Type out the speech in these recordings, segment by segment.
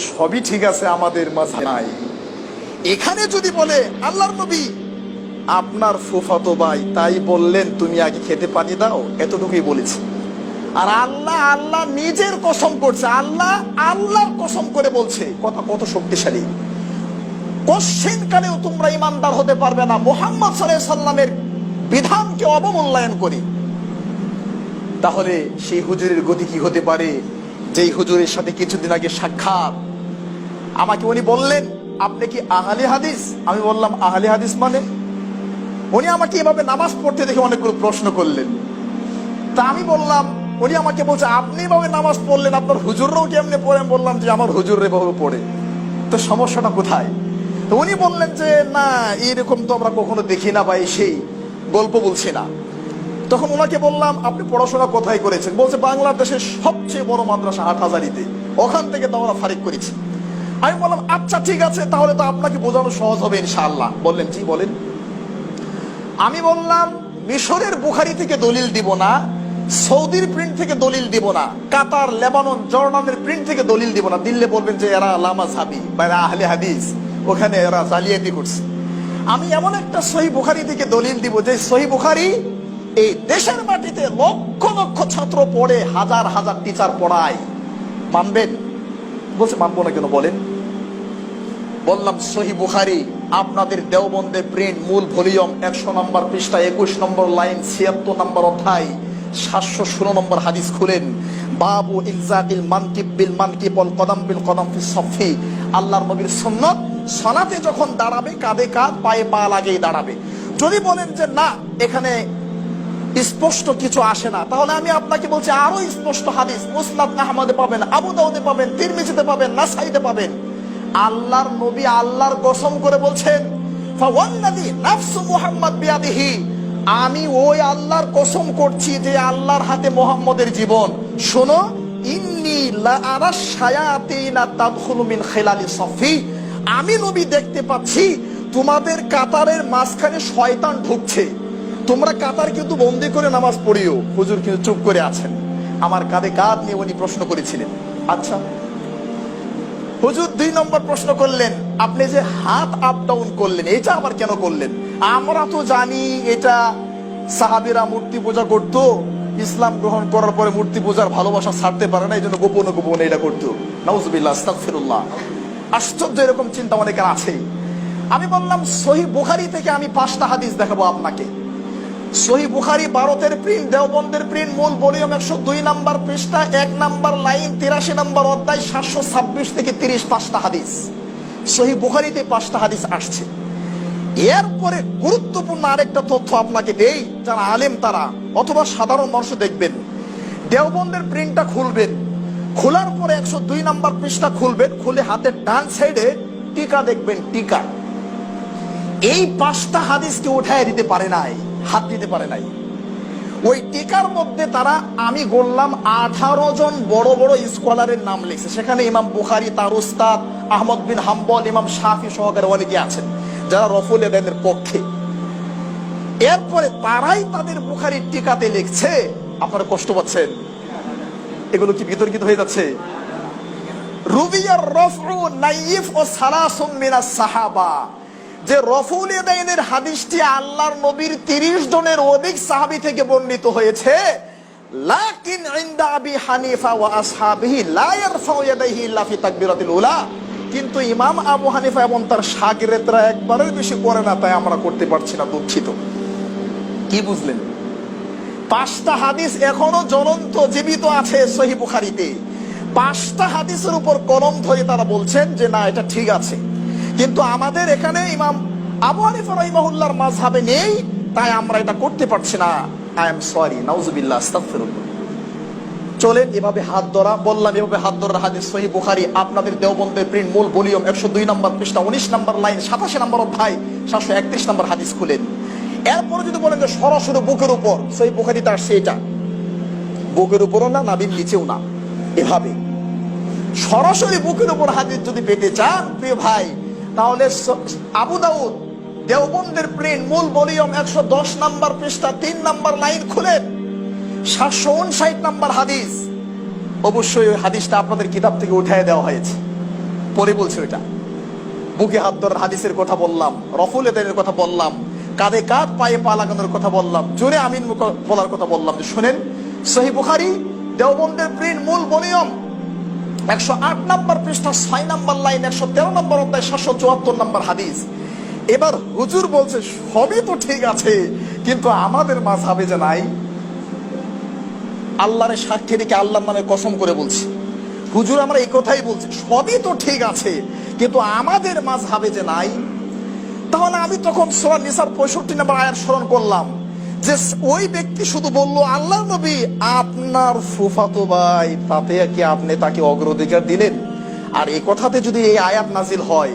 সবই ঠিক আছে, আমাদের মাঝে নাই। এখানে যদি বলে আল্লাহর নবী আপনার ফুফাতো ভাই তাই বললেন তুমি আগে খেতে পানি দাও, এতটুকুই বলেছে। আর আল্লাহ আল্লাহ নিজের কসম করছে, আল্লাহ আল্লাহর কসম করে বলছে, কথা কত শক্তিশালী। কোশ্চিন কালেও তোমরা ইমানদার হতে পারবে না মুহাম্মদ সাল্লাল্লাহু আলাইহি সাল্লামের বিধানকে অবমূল্যায়ন করি। তাহলে সেই হুজুরের গতি কি হতে পারে? যেই হুজুরের সাথে কিছুদিন আগে সাক্ষাৎ, আমাকে উনি বললেন আপনি কি আহলে হাদিস? আমি বললাম আহলে হাদিস মানে? উনি আমাকে এভাবে নামাজ পড়তে দেখে অনেকগুলো প্রশ্ন করলেন। তা আমি বললাম, উনি আমাকে বলছে আপনি এভাবে নামাজ পড়লেন, আপনার হুজুররাও কেমনে পড়ে? আমি বললাম যে আমার হুজুর এভাবে পড়ে। তো সমস্যাটা কোথায়? তো উনি বললেন যে না, এরকম তো আমরা কখনো দেখি না ভাই, সেই গল্প বলছি না। তখন ওনাকে বললাম আপনি পড়াশোনা কোথায় করেছেন? বলছে বাংলাদেশের সবচেয়ে বড় মাদ্রাসা হাটহাজারীতে, ওখান থেকে দাওরা ফারিক করেছি। আমি বললাম আচ্ছা ঠিক আছে, তাহলে তো আপনাকে বোঝানো সহজ হবে ইনশাআল্লাহ। বললেন জি বলেন। আমি বললাম মিশরের বুখারি থেকে দলিল দিব না, সৌদির প্রিন্ট থেকে দলিল দিব না, কাতার, লেবানন, জর্ডানের প্রিন্ট থেকে দলিল দিব না। দিল্লে বলবেন যে এরা লামাযহাবী বা এরা আহলে হাদিস, ওখানে এরা জালিয়াতি করছে। আমি এমন একটা সহিহ বুখারী থেকে দলিল দিব যে সহিহ বুখারী এই দেশের মাটিতে লক্ষ লক্ষ ছাত্র পড়ে, হাজার হাজার টিচার পড়ায়। মানবেন? বলছে মানবো না কেন বলেন। বললাম সহিহ বুখারী আপনাদের দেওবন্দের প্রিন্ট, মূল ভলিউম 100 নম্বর পৃষ্ঠা, 21 নম্বর লাইন, 76 নম্বর অধ্যায়, 716 নম্বর হাদিস খুলেন। বাবু ইলজাকিল মানকিব বিল মানকিব ওয়াল কদম বিল কদম ফি সফি। আল্লাহর নবীর সুন্নাত, সালাতে যখন দাঁড়াবে কাঁধে কাঁধ, পায়ে পা লাগিয়ে দাঁড়াবে। যদি বলেন যে না এখানে স্পষ্ট কিছু আসে না, তাহলে আমি আপনাকে বলছি আরো স্পষ্ট হাদিস মুসনাদ আহমদে পাবেন, আবু দাউদে পাবেন, তিরমিজিতে পাবেন, নাসাইতে পাবেন। আল্লাহর নবী আল্লাহর কসম করে বলছেন ফাওয়াল্লাযী নাফসু মুহাম্মদ বিয়াদিহি, আমি ওই আল্লাহর কসম করছি যে আল্লাহর হাতে মুহাম্মদের জীবন। শোনো, ইন্নী লা আরা শায়াতিনা তাদখুলু মিন খিলালি সফি, আমি নবী দেখতে পাচ্ছি তোমাদের কাতারের মাঝখানে শয়তান ঢুকছে। তোমরা কাতার কিন্তু বন্দি করে নামাজ পড়িও। হুজুর কিন্তু চুপ করে আছেন। আমার কাঁধে কাঁধ নিয়ে উনি প্রশ্ন করেছিলেন। আচ্ছা হুজুর 2 নম্বর প্রশ্ন করলেন, আপনি যে হাত আপ ডাউন করলেন এটা আবার কেন করলেন? আমরা তো জানি এটা সাহাবীরা মূর্তি পূজা করত, ইসলাম গ্রহণ করার পরে মূর্তি পূজার ভালোবাসা ছাড়তে পারে না, এই জন্য গোপনে গোপনে এটা করতো। নাউজুবিল্লাহ, আস্তাগফিরুল্লাহ। আশ্চর্য, এরকম চিন্তা অনেকের আছে। আমি বললাম সহিহ বুখারী থেকে আমি 5টা হাদিস দেখাবো আপনাকে। সহিহ বুখারী ভারতের প্রিন্ট, দেওবন্দের প্রিন্ট, মূল ভলিউম 102 নম্বর পৃষ্ঠা, 1 নম্বর লাইন, 83 নম্বর অধ্যায়, 726 থেকে 30, 5টা হাদিস। সহিহ বুখারীতে 5টা হাদিস আসছে। এরপরে গুরুত্বপূর্ণ আরেকটা তথ্য আপনাকে দেই, যারা আলেম তারা অথবা সাধারণ মানুষ দেখবেন, দেওবন্দের প্রিন্টটা খুলবেন, খোলার পরে 102 নম্বর পৃষ্ঠা খুলবেন, খুলে হাতের ডান সাইডে টিকা দেখবেন, টিকা। এই 5টা হাদিসকে উঠায় দিতে পারে নাই, হাত দিতে পারে নাই। ওই টিকার মধ্যে তারা, আমি বললাম 18 জন বড় বড় স্কলারের নাম লিখছে। সেখানে ইমাম বুখারী, তার উস্তাদ আহমদ বিন হাম্বল, ইমাম শাফি সহকারে অনেকে আছেন যারা রফুল ইয়াদাইনের পক্ষে। এরপরে তারাই তাদের বুখারীর টিকাতে লিখছে, আপনারা কষ্ট পাচ্ছেন? এগুলো কি বিতর্কিত হয়ে যাচ্ছে? রুবিয়ার রফউ নাইফ ও সালাসুম মিনাস সাহাবা, যে রফুল ইয়াদাইনের হাদিসটি আল্লাহর নবীর 30 জনের অধিক সাহাবী থেকে বর্ণিত হয়েছে। লাকিন ইনদা আবি হানিফা ওয়া আসহাবিহি লা ইয়ারফাউ ইয়াদাইহি ইল্লা ফি তাকবীরাতিল উলা, কিন্তু ইমাম আবু হানিফা এবং তার শাগিরদরা একবারের বেশি করে না, তাই আমরা করতে পারছি না, দুঃখিত। কি বুঝলেন? 5টা হাদিস এখনো জ্বলন্ত জীবিত আছে সহিহ বুখারীতে। 5টা হাদিসের উপর কলম ধরে তারা বলছেন যে না এটা ঠিক আছে, কিন্তু আমাদের এখানে ইমাম আবু হানিফা রাহিমাহুল্লাহর মাযহাবে নেই, তাই আমরা এটা করতে পারছি না। আই এম সরি, নাউজুবিল্লাহ, আস্তাগফিরুল্লাহ। চলেন এভাবে হাত ধরা, বললাম এভাবে হাত ধরার হাদিস সহিহ বুখারী আপনাদের দেওবন্দের প্রিন্ট, মূল ভলিউম 102 নম্বর পৃষ্ঠা, 19 নম্বর লাইন, 87 নম্বর অধ্যায়, 731 নম্বর হাদিস খুলেন। এরপরে যদি বলেন যে সরাসরি বুকের উপর, সহিহ বুখারীতে আসছে এটা, বুকের উপরও না, নাভির নিচেও না, এভাবে সরাসরি বুকের উপর হাদিস যদি পেতে চান প্রিয় ভাই, তাহলে আবু দাউদ দেওবন্দের প্রিন্ট, মূল ভলিউম 110 নম্বর পৃষ্ঠা, 3 নম্বর লাইন খুলেন, 759 নম্বর হাদিস। অবশ্যই ওই হাদিসটা আপনাদের কিতাব থেকে উঠিয়ে দেওয়া হয়েছে। পরে বলছে ওইটা। বুকে হাত ধরার হাদিসের কথা বললাম, রফুল এদের কথা বললাম, কাঁধে কাঁধ পায়ে পা লাগানোর কথা বললাম, জোরে আমিন বলার কথা বললাম। যে শুনেন, সহিহ বুখারী দেওবন্দের প্রিন্ট মূল ভলিউম 108 নম্বর পৃষ্ঠা 6 নম্বর লাইন 113 নম্বর অধ্যায় 774 নম্বর হাদিস। এবার হুজুর বলছে সবই তো ঠিক আছে, কিন্তু আমাদের মাযহাবে যে নাই। আল্লাহর সাক্ষী রেখে আল্লাহর নামে কসম করে বলছি, হুজুর আমরা এই কথাই বলছি, সবই তো ঠিক আছে কিন্তু আমাদের মাযহাবে যে নাই। তাহলে আমি তখন সূরা নিসার 65 নম্বর আয়াত স্মরণ করলাম যে ওই ব্যক্তি শুধু বলল আল্লাহর নবী আপনার ফুফাতো ভাই, তাতে কি আপনি তাকে অগ্রাধিকার দিলেন? আর এই কথাতে যদি এই আয়াত নাজিল হয়,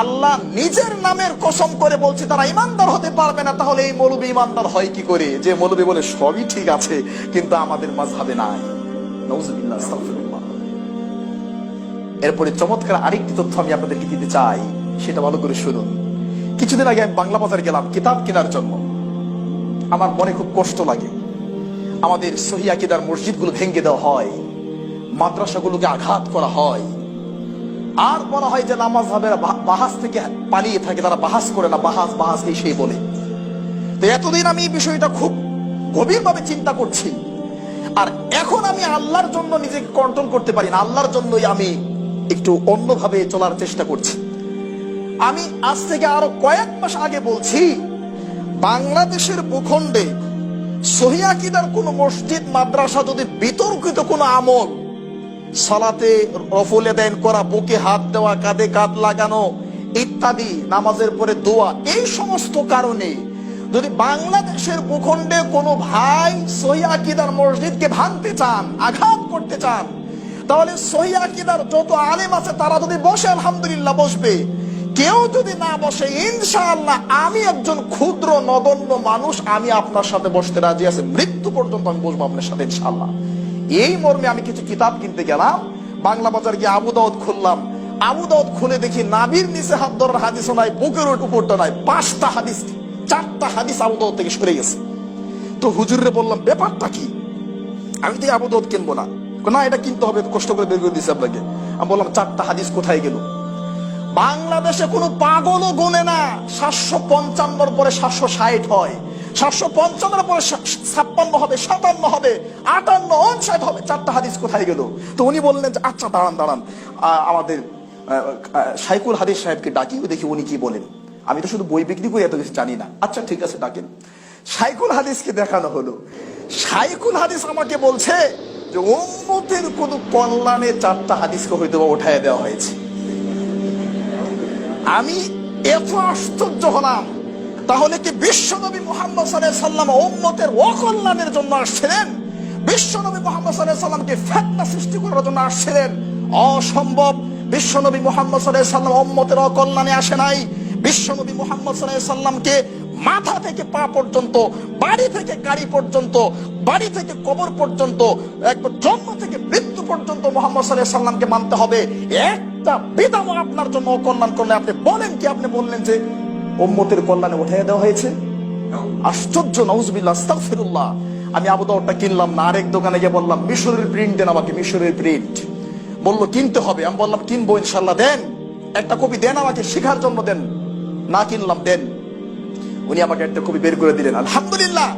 আল্লাহ নিজের নামের কসম করে বলছে তারা ইমানদার হতে পারবে না, তাহলে এই মৌলবী ইমানদার হয় কি করে? যে মৌলবী বলে সবই ঠিক আছে কিন্তু আমাদের মাযহাবে নাই। নাউজুবিল্লাহ, আস্তাগফিরুল্লাহ। এরপরে চমৎকার আরেকটি তথ্য আমি আপনাদেরকে দিতে চাই, সেটা ভালো করে শুনুন। কিছুদিন আগে আমি বাংলা বাজার গেলাম কিতাব কেনার জন্য। আমার মনে খুব কষ্ট লাগে, আমাদের সহিহ আকীদার মসজিদগুলো ভেঙে দেওয়া হয়, মাদ্রাসাগুলোকে আঘাত করা হয়, আর বলা হয় যে নামাজ হবে বাহাস থেকে পালিয়ে থাকে, তারা বাহাস করে না, বাহাস বাহাস এই সেই বলে। তো এতদিন আমি এই বিষয়টা খুব গভীরভাবে চিন্তা করছি, আর এখন আমি আল্লাহর জন্য নিজেকে কন্ট্রোল করতে পারি না, আল্লাহর জন্যই আমি একটু অন্যভাবে চলার চেষ্টা করছি। আমি আজ থেকে আরো কয়েক মাস আগে বলছি, বাংলাদেশের ভূখণ্ডে সহিহ আকীদার কোন মসজিদ মাদ্রাসা যদি বিতর্কিত কোন আমল, সালাতে রফুল ইয়াদাইন করা, বুকে হাত দেওয়া, কাঁধে কাঁধ লাগানো ইত্যাদি, নামাজের পরে দোয়া, এই সমস্ত কারণে যদি বাংলাদেশের ভূখণ্ডে কোনো ভাই সহিহ আকীদার মসজিদকে ভাঙতে চান, আঘাত করতে চান, তাহলে সহিহ আকীদার যত আলেম আছে তারা যদি বসে আলহামদুলিল্লাহ বসবে, কেউ যদি না বসে ইনশাআল্লাহ আমি একজন ক্ষুদ্র নগণ্য মানুষ, আমি আপনার সাথে বসতে রাজি আছি, মৃত্যু পর্যন্ত আমি বসবো আপনার সাথে ইনশাআল্লাহ। এই মর্মে আমি কিছু কিতাব কিনতে গেলাম, বাংলা বাজার গিয়ে আবু দাউদ খুললাম। আবু দাউদ খুলে দেখি নাবির নিচে হাত ধরার হাদিসও নাই, বুকের উপরটা নাই, 5টা হাদিস, 4টা হাদিস আবু দাউদ থেকে সরে গেছে। তো হুজুরে বললাম ব্যাপারটা কি? আমি তো আবু দাউদ কিনবো না, না এটা কিনতে হবে, কষ্ট করে বের করে দিয়েছে আপনাকে। আমি বললাম 4টা হাদিস কোথায় গেল? বাংলাদেশে কোনো পাগলও গোনে না 755 পরে 760 হয়, 755 পরে 56 হবে, 57 হবে, 58, 59 হবে, 4টা হাদিস কোথায় গেল? তো উনি বললেন যে আচ্ছা দাঁড়ান আমাদের শাইখুল হাদিস সাহেবকে ডাকি, দেখি উনি কি বলেন। আমি তো শুধু বই বিক্রি করে এত কিছু জানি না। আচ্ছা ঠিক আছে ডাকেন। শাইখুল হাদিসকে দেখানো হলো। শাইখুল হাদিস আমাকে বলছে যে উম্মতের কোন কল্যাণে 4টা হাদিসকে হয়তো উঠায় দেওয়া হয়েছে। আমি এত আশ্চর্য হলাম, তাহলে কি বিশ্বনবী মুহাম্মদ সাল্লাল্লাহু আলাইহি সাল্লাম উম্মতের অকল্যাণের জন্য আসছিলেন? বিশ্বনবী মুহাম্মদ সাল্লাল্লাহু আলাইহি সাল্লামকে ফিতনা সৃষ্টি করার জন্য আসছিলেন? অসম্ভব। বিশ্বনবী মুহাম্মদ সাল্লাল্লাহু আলাইহি সাল্লাম উম্মতের অকল্যাণে আসে নাই। বিশ্বনবী মুহাম্মদ সাল্লাল্লাহু আলাইহি সাল্লামকে মাথা থেকে পা পর্যন্ত, বাড়ি থেকে গাড়ি পর্যন্ত, বাড়ি থেকে কবর পর্যন্ত, একবার জন্ম থেকে মৃত্যু পর্যন্ত মুহাম্মদ সাল্লাল্লাহু আলাইহি সাল্লামকে মানতে হবে। একটা বিধান আপনার জন্য অকল্যাণ করলে আপনি বলেন কি? আপনি বললেন যে উম্মতের কল্যাণে উঠিয়ে দেওয়া হয়েছে। আশ্চর্য, নাউজুবিল্লাহ, আস্তাগফিরুল্লাহ। আমি আবু দাউদটা কিনলাম না, আরেক দোকানে গিয়ে বললাম মিশরের প্রিন্ট দেন আমাকে, মিশরের প্রিন্ট। বললো কিনতে হবে। আমি বললাম কিনবো ইনশাল্লাহ, দেন একটা কপি দেন আমাকে, শেখার জন্য দেন। না কিনলাম, দেন। উনি আমাকে একটা কপি বের করে দিলেন। আলহামদুলিল্লাহ,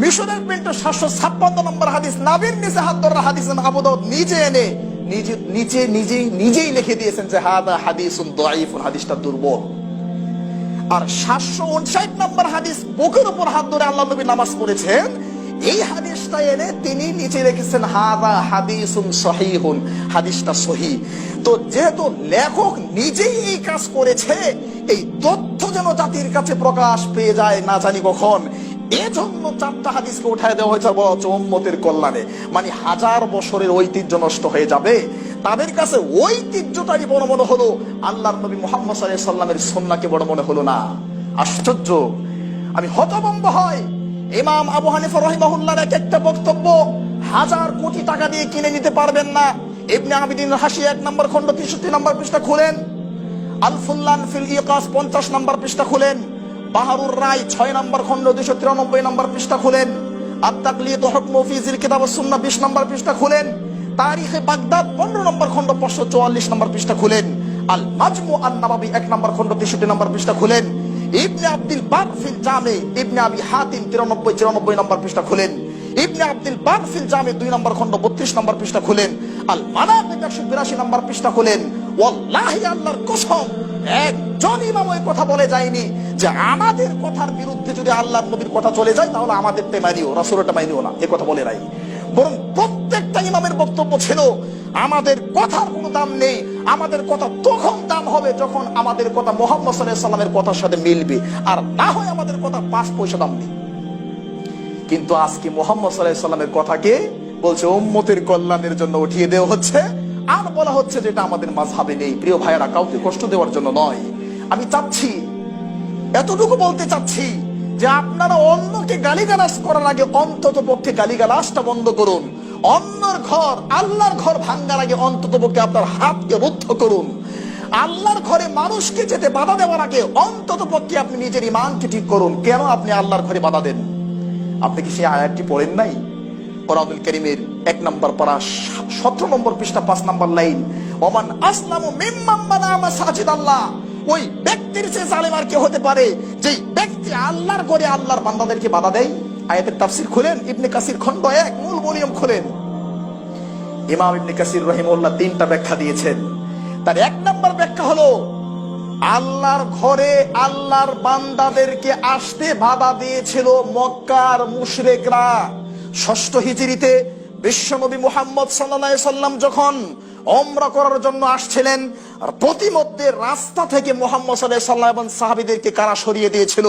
মিশরের প্রিন্টে 756 নম্বর হাদিস, নাবির নিচে হাত ধরার হাদিস আবু দাউদ নিজে এনে নিজেই লিখে দিয়েছেন যে হাদা হাদিসুন দাঈফুন, হাদিসটা দুর্বল। আর 759 নম্বর হাদিস, বুকের উপর হাত ধরে আল্লাহ নবী নামাজ পড়েছেন, এই হাদিসটা এনে তিনি নিচে রেখেছেন হাদা হাদিসুন সহিহুন, হাদিসটা সহিহ। তো যেহেতু লেখক নিজেই এই কাজ করেছে, এই তথ্য যেন জাতির কাছে প্রকাশ পেয়ে যায় না জানি কখন, এজন্য 4টা হাদিসকে উঠায় দেওয়া হয়েছে বলা হচ্ছে উম্মতের কল্যাণে। মানে 1000 বছরের ঐতিহ্য নষ্ট হয়ে যাবে। তাদের কাছে ঐতিহ্যটাই বড় মনে হলো, আল্লাহর নবী মুহাম্মদ সাল্লাল্লাহু আলাইহি সাল্লামের সুন্নাহকে বড় মনে হলো না। আশ্চর্য, আমি হতভম্ব হই। ইমাম আবু হানিফা রাহিমাহুল্লাহর একটা বক্তব্য 1000 কোটি টাকা দিয়ে কিনে নিতে পারবেন না। ইবনে আবিদিন হাসিয়া 1 নম্বর খণ্ড 63 নম্বর পৃষ্ঠা খুলেন, আল ফুল্লান ফিল ইকাস 50 নম্বর পৃষ্ঠা খুলেন, বাহারুর রায় 6 নম্বর খণ্ড 293 নম্বর পৃষ্ঠা খুলেন, আত-তাকলিদ হুকমু ফি জিল কিতাব ওয়াস সুন্নাহ 20 নম্বর পৃষ্ঠা খুলেন, তারিখে বাগদাদ 15 নম্বর খণ্ড 544 নম্বর পৃষ্ঠা খুলেন, আল মাজমু আন-নাবাবী 1 নম্বর খণ্ড 63 নম্বর পৃষ্ঠা খুলেন। ইবনে আব্দুল বার ফিল জামে ইবনে আবি হাতিম 93 নম্বর পৃষ্ঠা খুলেন। ইবনে আব্দুল বার ফিল জামে 2 নম্বর খণ্ড 32 নম্বর পৃষ্ঠা খুলেন। আল মানাকিব 182 নম্বর পৃষ্ঠা খুলেন। ওয়াল্লাহি আল্লাহর কসম, একজন ইমাম ওই কথা বলে যায়নি যে আমাদের কথার বিরুদ্ধে যদি আল্লাহর নবীর কথা চলে যায় তাহলে আমাদেরটা মানিও, রাসূলেরটা মানিও না, এই কথা বলে নাই। বরং প্রত্যেকটা ইমামের বক্তব্য ছিল আমাদের কথার কোনো দাম নেই, আমাদের কথা তখন দাম হবে যখন আমাদের কথা মুহাম্মদ সাল্লাল্লাহু আলাইহি সাল্লামের কথার সাথে মিলবে, আর না হয় আমাদের কথা 5 পয়সা দাম নেই। কিন্তু আজকে মুহাম্মদ সাল্লাল্লাহু আলাইহি সাল্লামের কথাকে বলছে উম্মতের কল্যাণের জন্য উঠিয়ে দেওয়া হচ্ছে, আর বলা হচ্ছে যেটা আমাদের মাযহাবে নেই। প্রিয় ভাইয়েরা, কাউকে কষ্ট দেওয়ার জন্য নয়, আমি চাচ্ছি, এতটুকু বলতে চাচ্ছি যে আপনারা অন্যকে গালিগালাজ করার আগে অন্তত পক্ষে গালিগালাজটা বন্ধ করুন। অন্যের ঘর, আল্লাহর ঘর ভাঙ্গার আগে অন্তত পক্ষে আপনার হাতকে রুদ্ধ করুন। আল্লাহর ঘরে মানুষকে যেতে বাধা দেওয়ার আগে অন্তত পক্ষে আপনি নিজের ঈমানকে ঠিক করুন। কেন আপনি আল্লাহর ঘরে বাধা দেন? আপনি কি সেই আয়াতটি পড়েন নাই? কোরআনুল কারীমের 1 নম্বর পারা 17 নম্বর পৃষ্ঠা 5 নম্বর লাইন, ওমান আসলামু মিম্মান মানা মাসাজিদ আল্লাহ। ওই ব্যক্তির চেয়ে জালেম আর কেউ হতে পারে যে ব্যক্তি আল্লাহর ঘরে আল্লাহর বান্দাদেরকে বাধা দেয়। আয়াতের তাফসীর খুলেন, ইবনে কাসির খণ্ড 1 মূল ভলিউম খুলেন। ইমাম ইবনে কাসির রাহিমাহুল্লাহ 3টা ব্যাখ্যা দিয়েছেন। তার 1 নম্বর ব্যাখ্যা হলো আল্লাহর ঘরে আল্লাহর বান্দাদেরকে আসতে বাধা দিয়েছিল মক্কার মুশরিকরা। 6ষ্ঠ হিজরিতে বিশ্বনবী মুহাম্মদ সাল্লাল্লাহু আলাইহি সাল্লাম যখন উমরা করার জন্য আসছিলেন, আর প্রতিমধ্যে রাস্তা থেকে মুহাম্মদ সাল্লাল্লাহু আলাইহি সাল্লাম এবং সাহাবীদেরকে কারা সরিয়ে দিয়েছিল?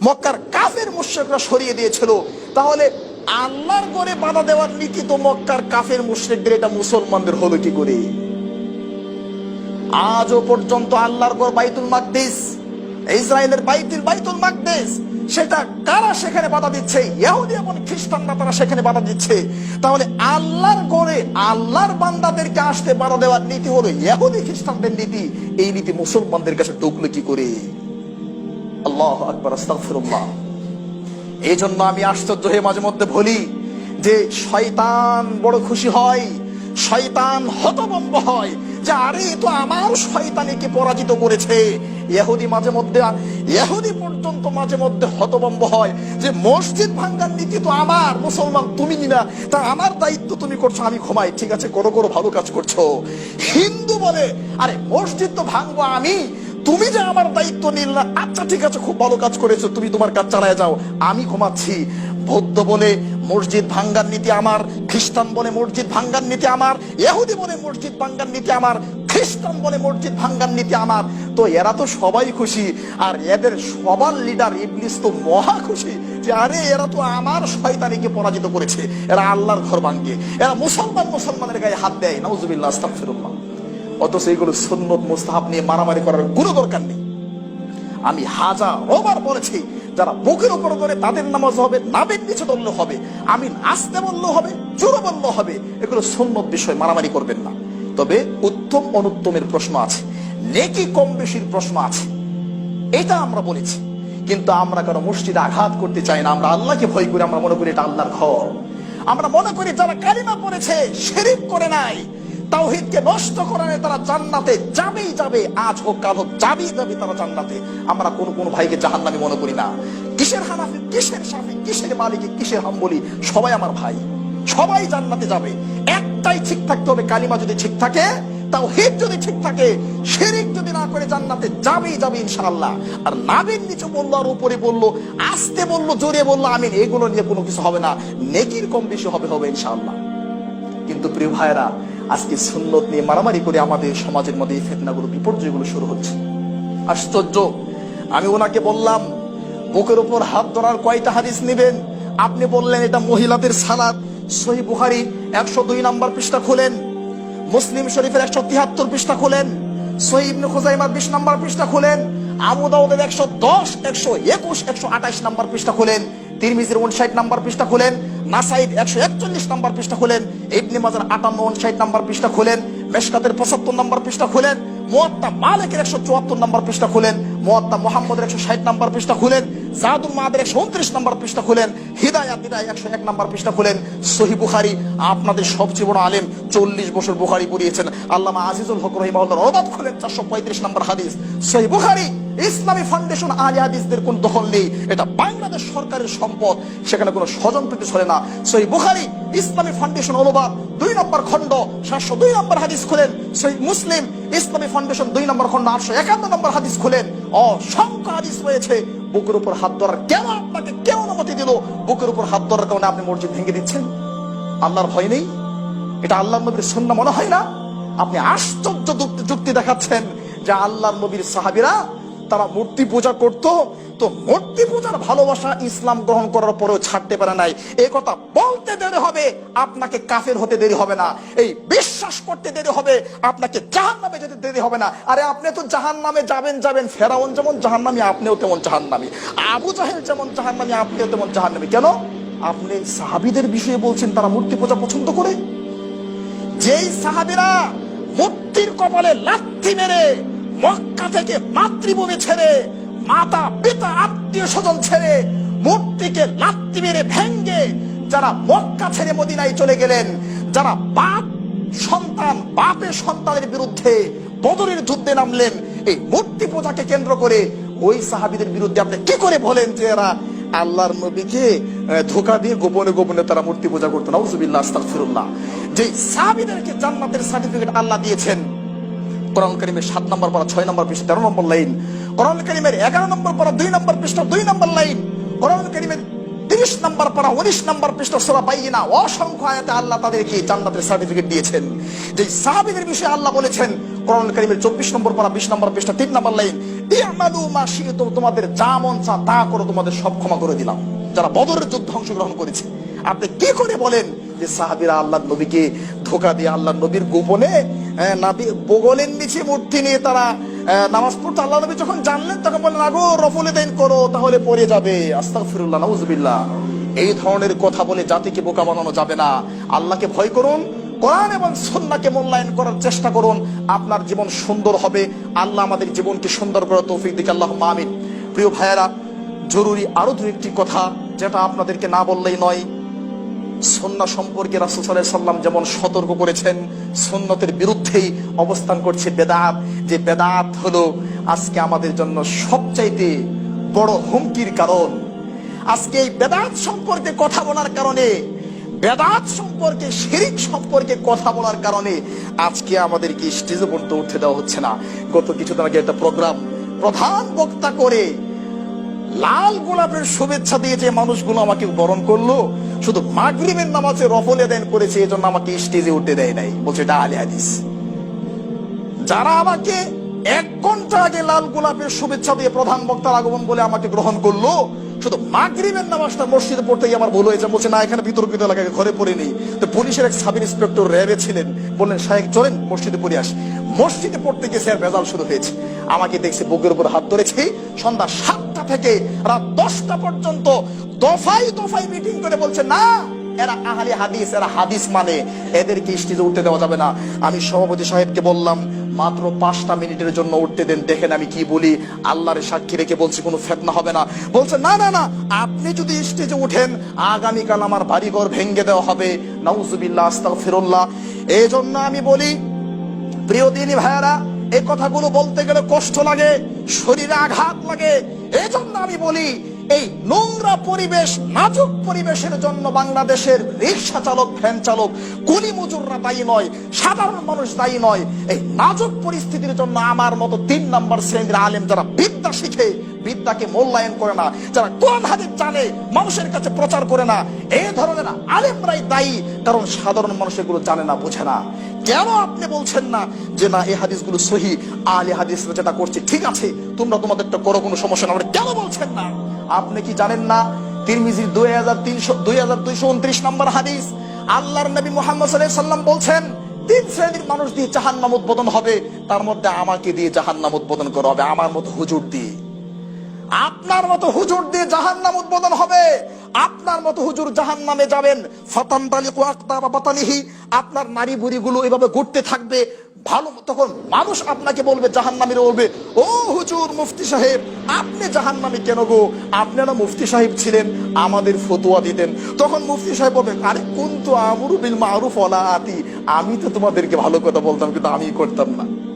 মক্কার কাফের মুশরিকরা সরিয়ে দিয়েছিল। তাহলে আল্লাহর ঘরে বাধা দেওয়ার নীতি তো মক্কার কাফের মুশরিকদের, এটা মুসলমানদের হলো কি করে? আজও পর্যন্ত আল্লাহর ঘর বাইতুল মাকদিস, ইসরায়েলের বাইতুল মাকদিস, সেটা কারা সেখানে বাধা দিচ্ছে? ইহুদি এবং খ্রিস্টানরা, তারা সেখানে বাধা দিচ্ছে। তাহলে আল্লাহর ঘরে আল্লাহর বান্দাদেরকে আসতে বাধা দেওয়ার নীতি হলো ইহুদি খ্রিস্টানদের নীতি। এই নীতি মুসলমানদের কাছে ঢুকলো কি করে? আল্লাহু আকবার, আস্তাগফিরুল্লাহ। এই জন্য আমি আশ্চর্য হয়ে মাঝে মধ্যে বলি যে শয়তান বড় খুশি হয়, শয়তান হতভম্ব হয় যে আরে তো আমার শয়তানিকে পরাজিত করেছে। ইহুদি পর্যন্ত মাঝে মধ্যে হতভম্ব হয় যে মসজিদ ভাঙ্গার নীতি তো আমার, মুসলমান তুমি না, তা আমার দায়িত্ব তুমি করছো, আমি ঘুমাই, ঠিক আছে, করো ভালো কাজ করছো। হিন্দু বলে আরে মসজিদ তো ভাঙবো আমি, তুমি যে আমার দায়িত্ব নিল না, আচ্ছা ঠিক আছে, খুব ভালো কাজ করেছো, তুমি তোমার কাজ চালায় যাও, আমি ঘুমাচ্ছি। বৌদ্ধ বলে মসজিদ ভাঙ্গার নীতি আমার, খ্রিস্টান বলে মসজিদ ভাঙ্গার নীতি আমার, ইহুদি বলে মসজিদ ভাঙ্গার নীতি আমার, খ্রিস্টান বলে মসজিদ ভাঙ্গার নীতি আমার। তো এরা তো সবাই খুশি, আর এদের সবার লিডার ইবলিস তো মহা খুশি যে আরে এরা তো আমার শয়তানিকে পরাজিত করেছে, এরা আল্লাহর ঘর ভাঙ্গে, এরা মুসলমানের গায়ে হাত দেয়। নাউজুবিল্লাহ, আস্তাগফিরুল্লাহ। অথচ এইগুলো সুন্নত মুস্তাহাব নিয়ে মারামারি করার কোনো দরকার নেই। আমি হাজারবার বলেছি, যারা বুকের উপর ধরে তাদের নামাজ হবে, নাবের নিচে ধরলে হবে, আমিন আসতে বললেও হবে, জোরে বললেও হবে, এগুলো সুন্নত বিষয়, মারামারি করবেন না। তবে উত্তম অনুত্তমের প্রশ্ন আছে, নেকি কম বেশির প্রশ্ন আছে, এটা আমরা বলেছি। কিন্তু আমরা কারো মসজিদে আঘাত করতে চাই না, আমরা আল্লাহকে ভয় করি, আমরা মনে করি এটা আল্লাহর ঘর। আমরা মনে করি যারা কালিমা পড়েছে, শিরক করে নাই, তাওহীদকে নষ্ট করে নাই, তারা জান্নাতে যাবেই যাবে, আজ হোক কাল হোক, যাবেই যাবে তারা জান্নাতে। আমরা কোন ভাইকে জাহান্নামী মনে করি না। কিসের হানাফি, কিসের শাফি, কিসের মালিকি, কিসের হাম্বলি, সবাই আমার ভাই, সবাই জান্নাতে যাবে। একটাই ঠিক থাকতে হবে, কালিমা যদি ঠিক থাকে, তাওহীদ যদি ঠিক থাকে, শিরক যদি না করে, জান্নাতে যাবেই যাবে ইনশাআল্লাহ। আর নাবির নিচে বললো, আর উপরে বললো, আস্তে বললো, জোরে বললো, আমিন, এগুলো নিয়ে কোনো কিছু হবে না, নেকির কম বেশি হবে ইনশাআল্লাহ। কিন্তু প্রিয় ভাইরা, আজকে সুন্নত নিয়ে মারামারি করে আমাদের সমাজের মধ্যে এই ফিতনাগুলো, বিপর্যয়গুলো শুরু হচ্ছে। আশ্চর্য। আমি ওনাকে বললাম বুকের উপর হাত ধরার কয়টা হাদিস নেবেন? আপনি বললেন এটা মহিলাদের সালাত। সহিহ বুখারী 102 নম্বর পৃষ্ঠা খোলেন, মুসলিম শরীফের 173 পৃষ্ঠা খোলেন, সহিহ ইবনে খুজাইমার 20 নম্বর পৃষ্ঠা খোলেন, আবু দাউদের 110, 121, 128 নম্বর পৃষ্ঠা খোলেন, তিরমিজির 59 নম্বর পৃষ্ঠা খোলেন, নাসাইর 141 নম্বর পৃষ্ঠা খোলেন, ইবনে মাজার 58, 59 নম্বর পৃষ্ঠা খোলেন, মেশকাতের 75 নম্বর পৃষ্ঠা খোলেন, মুয়াত্তা মালিকের 174 নম্বর পৃষ্ঠা খুলেন, মুয়াত্তা মুহাম্মদের 160 নম্বর পৃষ্ঠা খুলেন, জাদুল মাদের 129 নম্বর পৃষ্ঠা খুলেন, হিদায়াত 101 নম্বর পৃষ্ঠা খুলেন, সহিহ বুখারী, আপনাদের সবচেয়ে বড় আলেম 40 বছর বুখারী পড়িয়েছেন আল্লামা আজিজুল হক রাহিমাহুল্লাহ, অনুবাদ খুলেন 435 নম্বর হাদিস, সহিহ বুখারী। ইসলামী ফাউন্ডেশন আহলে হাদিসদের কোন দখল নেই, এটা বাংলাদেশ সরকারের সম্পদ, সেখানে কোনো স্বজনপ্রীতি চলে না। সহিহ বুখারী ইসলামী ফাউন্ডেশন অনুবাদ 2 নম্বর খণ্ড 702 নম্বর হাদিস খুলেন, সহিহ মুসলিম ইসলামী ফাউন্ডেশন 2 নম্বর খণ্ড 851 নম্বর হাদিস খুলেন। অসংখ্য হাদিস রয়েছে। বুকের উপর হাত ধরার কেন আপনাকে কেউ অনুমতি দিল? বুকের উপর হাত ধরার কারণে আপনি মসজিদ ভেঙে দিচ্ছেন? আল্লাহর ভয় নেই? এটা আল্লাহর নবীর সুন্নাহ মনে হয় না? আপনি আশ্চর্য যুক্তি দেখাচ্ছেন যে আল্লাহর নবীর সাহাবীরা তারা মূর্তি পূজা করত, তো মূর্তি পূজার ভালোবাসা ইসলাম গ্রহণ করার পরেও ছাড়তে পারে নাই। এই কথা বলতে দেরি হবে, আপনাকে কাফের হতে দেরি হবে না। এই বিশ্বাস করতে দেরি হবে, আপনাকে জাহান্নামে যেতে দেরি হবে না। আরে আপনি তো জাহান্নামে যাবেন, ফেরাউন যেমন জাহান্নামী আপনিও তেমন জাহান্নামী, আবু জাহেল যেমন জাহান্নামী আপনিও তেমন জাহান্নামী। কেন? আপনি সাহাবীদের বিষয়ে বলছেন তারা মূর্তি পূজা পছন্দ করে। যেই সাহাবীরা মূর্তির কপালে লাথি মেরে মক্কা থেকে মাতৃভূমি ছেড়ে, মাতা পিতা আত্মীয় স্বজন ছেড়ে, মূর্তিকে লাথি মেরে ভেঙ্গে যারা মক্কা ছেড়ে মদিনায় চলে গেলেন, যারা বাপের সন্তানের বিরুদ্ধে বদরের যুদ্ধে নামলেন এই মূর্তি পূজাকে কেন্দ্র করে, ওই সাহাবীদের বিরুদ্ধে আপনি কি করে বলেন যে এরা আল্লাহর নবীকে ধোঁকা দিয়ে গোপনে গোপনে তারা মূর্তি পূজা করতো? নাউজুবিল্লাহ, আস্তাগফিরুল্লাহ। যে সাহাবীদেরকে জান্নাতের সার্টিফিকেট আল্লাহ দিয়েছেন, কোরআন কারীমের 7 নম্বর পারা 6 নম্বর পৃষ্ঠা 13 নম্বর লাইন, কোরআন কারীমের 11 নম্বর পারা 2 নম্বর পৃষ্ঠা 2 নম্বর লাইন, কোরআন কারীমের 30 নম্বর পারা 19 নম্বর পৃষ্ঠা সূরা বাইয়িনা, অসংখ্য আয়াতে আল্লাহ তাদেরকে জান্নাতের সার্টিফিকেট দিয়েছেন। যে সাহাবীদের বিষয়ে আল্লাহ বলেছেন কোরআন কারীমের 24 নম্বর পারা 20 নম্বর পৃষ্ঠা 3 নম্বর লাইন, ইমালু মা শি'তুম, তোমাদের যা মন চা তা করো, তোমাদের সব ক্ষমা করে দিলাম। যারা বদরের যুদ্ধে অংশগ্রহণ করেছে, আপনি কি করে বলেন যে সাহাবীরা আল্লাহর নবীকে ধোঁকা দিয়ে আল্লাহর নবীর গোপনে বগলের নিচে মূর্তি নিয়ে তারা নামাজ পড়তো? আল্লাহ নবী যখন জানলেন তখন বললেন আগো রফলে দেন করো, তাহলে পড়ে যাবে। আস্তাগফিরুল্লাহ, নাউজুবিল্লাহ। এই ধরনের কথা বলে জাতিকে বোকা বানানো যাবে না। আল্লাহকে ভয় করুন, কোরআন এবং সুন্নাহকে মূল্যায়ন করার চেষ্টা করুন, আপনার জীবন সুন্দর হবে। আল্লাহ আমাদের জীবনকে সুন্দর করার তৌফিক দিক, আল্লাহুম্মা আমিন। প্রিয় ভাইয়েরা, জরুরি আরো দু একটি কথা যেটা আপনাদেরকে না বললেই নয়। সুন্নাহ সম্পর্কে রাসূল সাল্লাল্লাহু আলাইহি ওয়াসাল্লাম যেমন সতর্ক করেছেন, সুন্নতের বিরুদ্ধেই অবস্থান করছে বেদাত। যে বেদাত হলো আজকে আমাদের জন্য সবচাইতে বড় হুমকির কারণ। আজকে এই বেদাত সম্পর্কে কথা বলার কারণে, বেদাত সম্পর্কে, শিরক সম্পর্কে কথা বলার কারণে আজকে আমাদেরকে স্টেজে পর্যন্ত উঠতে দেওয়া হচ্ছে না। গত কিছুদিন আগে একটা প্রোগ্রাম প্রধান বক্তা করে লাল গোলাপের শুভেচ্ছা দিয়ে যে মানুষগুলো আমাকে বরণ করলো, শুধু মাগরিবের নামাজে রফল আদায় করেছে, এজন্য আমাকে স্টেজে উঠতে দেয় নাই, বলছে এটা আহলে হাদিস। যারা আমাকে 1 ঘন্টা আগে লাল গোলাপের শুভেচ্ছা দিয়ে প্রধান বক্তার আগমন বলে আমাকে গ্রহণ করলো, শুধু মাগরিবের নামাজটা মসজিদে পড়তেই আমার ভুল হয়েছে, বলছে না এখানে বিতর্কিত এলাকায় ঘরে পড়ে নেই। তো পুলিশের এক সাব ইন্সপেক্টর র্যাবে ছিলেন, বললেন সাহেব চলেন মসজিদে পড়ে আসি। মসজিদে পড়তে গেছে আর ভেজাল শুরু হয়েছে। আমাকে দেখছে বুকের উপর হাত ধরেছি, সন্ধ্যা 7টা থেকে রাত 10টা পর্যন্ত দফায় দফায় মিটিং করে বলছে না এরা আহলে হাদিস, এরা হাদিস মানে, এদেরকে স্টেজে উঠতে দেওয়া যাবে না। আমি সভাপতি সাহেবকে বললাম মাত্র 5টা মিনিটের জন্য উঠতে দেন, দেখেন আমি কি বলি। আল্লাহর সাক্ষী রেখে বলছি কোনো ফিতনা হবে না। বলছে না না না, আপনি যদি স্টেজে উঠেন আগামীকাল আমার বাড়িঘর ভেঙে দেওয়া হবে। নাউজুবিল্লাহ, আস্তাগফিরুল্লাহ। এই জন্য আমি বলি প্রিয় দিনী ভাইয়েরা, এই কথাগুলো বলতে গেলে কষ্ট লাগে, শরীরে আঘাত লাগে। এই জন্য আমি বলি এই নোংরা পরিবেশ, নাজুক পরিবেশের জন্য বাংলাদেশের রিক্সা চালক, ভ্যান চালক, কুলি মজুররা দায়ী নয়, সাধারণ মানুষ দায়ী নয়। এই নাজুক পরিস্থিতির জন্য আমার মতো 3 নম্বর শ্রেণীর আলেম যারা বিদ্যা শিখে, বিদ্যাকে মূল্যায়ন করে না, যারা কোরআন হাদিস জানে মানুষের কাছে প্রচার করে না, এই ধরনের আলেমরাই দায়ী। কারণ সাধারণ মানুষ এগুলো জানে না, বোঝে না। কেন আপনি বলছেন না যে না এই হাদিসগুলো সহিহ, আহলে হাদিসরা যেটা করছে ঠিক আছে, তোমরা তোমাদেরটা করো, কোনো সমস্যা না? কেন বলছেন না? আপনি কি জানেন না তিরমিজির 2229 নম্বর হাদিস, আল্লাহর নবী মুহাম্মদ সাল্লাল্লাহু আলাইহি ওয়াসাল্লাম বলছেন 3 শ্রেণীর মানুষ দিয়ে জাহান্নাম উদ্বোধন হবে, তার মধ্যে আমাকে দিয়ে জাহান্নাম উদ্বোধন করা হবে, আমার মতো হুজুর দিয়ে। আপনার মতো হুজুর দিয়ে জাহান্নাম উদ্বোধন হবে। আপনার মতো হুজুর জাহান্নামে যাবেন। ফাতানতালিকু আকতাবা বাতানিহি, আপনার নারী বুড়িগুলো এভাবে ঘুরতে থাকবে, ভালো, তখন মানুষ আপনাকে বলবে, জাহান্নামীরা বলবে, ও হুজুর মুফতি সাহেব, আপনি জাহান্নামী কেন গো? আপনারা মুফতি সাহেব ছিলেন, আমাদের ফতোয়া দিতেন। তখন মুফতি সাহেব বলবে, আরে কুনতু আমরু বিল মারুফ ওয়ালা আতি, আমি তো তোমাদেরকে ভালো কথা বলতাম, কিন্তু আমি করতাম না।